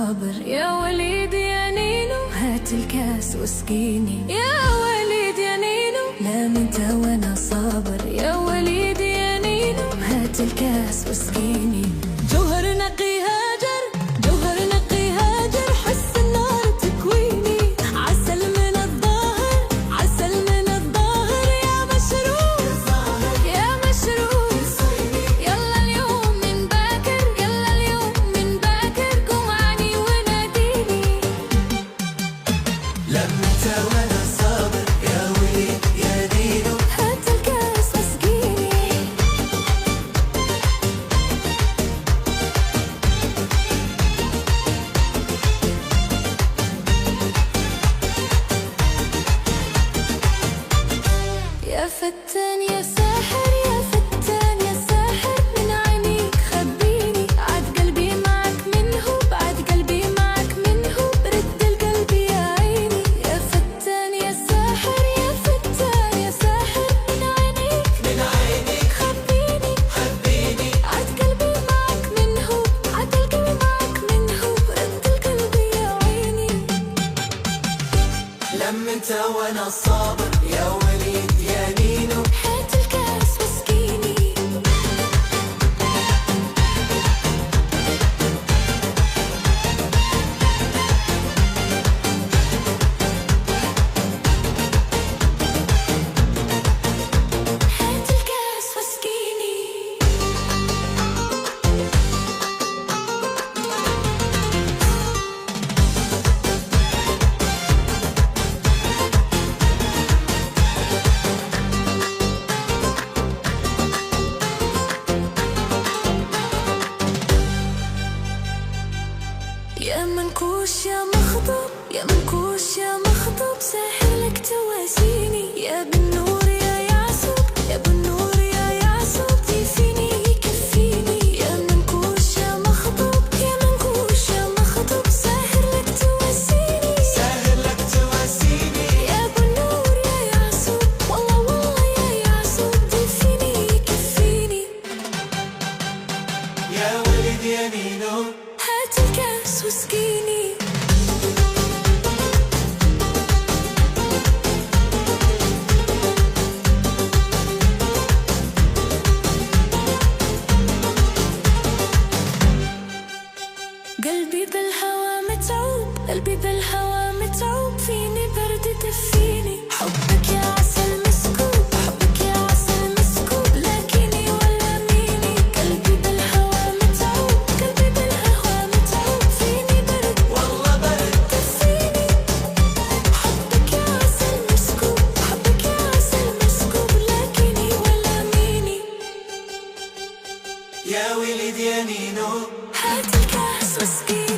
صابر يا وليد يا نينو، هات الكاس واسقيني يا وليد يا نينو، نام انت وانا صابر يا وليد يا نينو، هات الكاس واسقيني. جوهر نقي هاجر، جوهر نقي هاجر، حس النار تكويني، عسل من الظاهر، عسل من الظاهر يا مشروب، يا مشروب. يلا اليوم من باكر، يلا اليوم من باكر، قوم عني وناديني. لمت وانا صابر يا وليد يا نينو، هات الكاس واسقيني. يا فتان يا ساحر، يا فتان يا ساحر، من عينيك خبيني، عاد قلبي معك منه، بعد قلبي معك منه، رد القلب يا عيني. يا فتان يا ساحر، يا فتان يا ساحر، من عينيك خبيني، حبيني عاد قلبي معك منه، عاد القلب معك منه، رد القلب يا عيني. لمت وانا صابر يا وليد يا نينو، هات الكاس واسقيني. هات الكاس واسقيني. يا منكوش يا مخضوب، يا منكوش يا مخضوب، ساحر لك تواسيني، يا بالنور يا يعصب، يا بالنور يا يعصب، ضيفيني يكفيني. يا منكوش يا مخضوب، يا منكوش يا مخضوب، ساحر لك تواسيني، ساهر لك تواسيني. يا بالنور يا يعصب، والله والله يا يعصب، ضيفيني يكفيني. يا وليد يا نينو، هات الكاس واسقيني. قلبي بالهوى متعوب، قلبي بالهوى متعوب، فيني برد دفيني، حبك يا عسل مسكوب، حبك يا عسل مسكوب، لكني ولا ميني. قلبي بالهوى متعوب، قلبي بالهوى متعوب، فيني برد والله برد دفيني، حبك يا عسل مسكوب، حبك يا عسل مسكوب، لكني ولا ميني. يا وليد يا نينو، هات الكاس واسقيني.